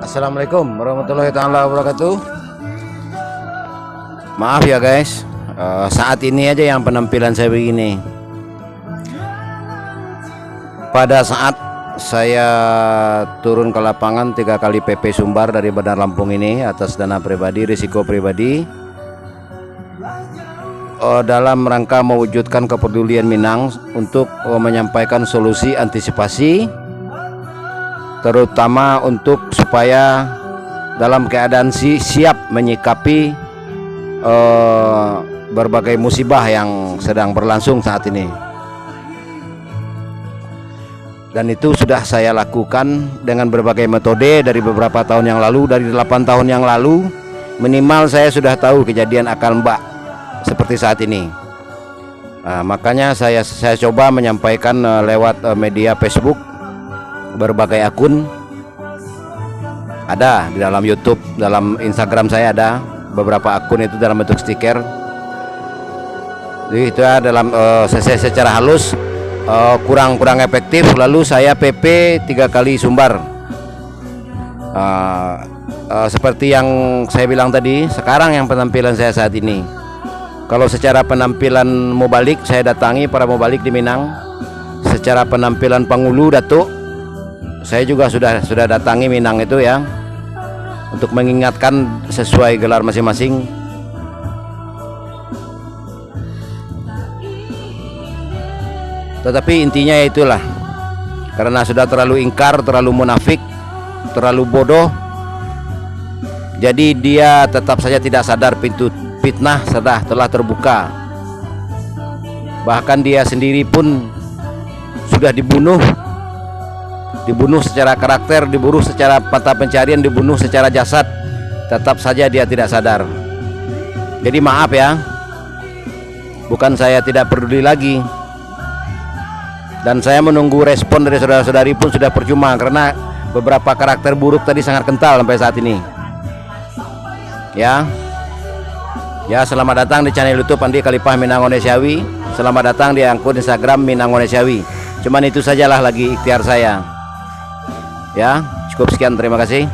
Assalamualaikum warahmatullahi taala wabarakatuh. Maaf ya guys, saat ini aja yang penampilan saya begini. Pada saat saya turun ke lapangan 3 kali PP Sumbar dari Bandar Lampung ini atas dana pribadi, risiko pribadi, dalam rangka mewujudkan kepedulian Minang untuk menyampaikan solusi antisipasi, terutama untuk supaya dalam keadaan siap menyikapi berbagai musibah yang sedang berlangsung saat ini. Dan itu sudah saya lakukan dengan berbagai metode dari beberapa tahun yang lalu. Dari 8 tahun yang lalu minimal saya sudah tahu kejadian akan mbak seperti saat ini. Makanya saya coba menyampaikan lewat media Facebook, berbagai akun ada di dalam YouTube, dalam Instagram saya ada beberapa akun itu dalam bentuk stiker. Jadi itu ya dalam saya secara halus kurang efektif, lalu saya PP 3 kali Sumbar. Seperti yang saya bilang tadi, sekarang yang penampilan saya saat ini, kalau secara penampilan mubalik saya datangi para mubalik di Minang, secara penampilan Pangulu Datuk saya juga sudah datangi Minang itu ya, untuk mengingatkan sesuai gelar masing-masing. Tetapi intinya itulah, karena sudah terlalu ingkar, terlalu munafik, terlalu bodoh, jadi dia tetap saja tidak sadar pintu fitnah telah terbuka. Bahkan dia sendiri pun sudah dibunuh secara karakter, dibunuh secara mata pencarian, dibunuh secara jasad, tetap saja dia tidak sadar. Jadi maaf ya, bukan saya tidak peduli lagi, dan saya menunggu respon dari saudara-saudari pun sudah percuma, karena beberapa karakter buruk tadi sangat kental sampai saat ini. Ya, selamat datang di channel YouTube Andi Khalifah Minang Onesiawi. Selamat datang di akun Instagram Minang Onesiawi. Cuman itu sajalah lagi ikhtiar saya. Ya, cukup sekian, terima kasih.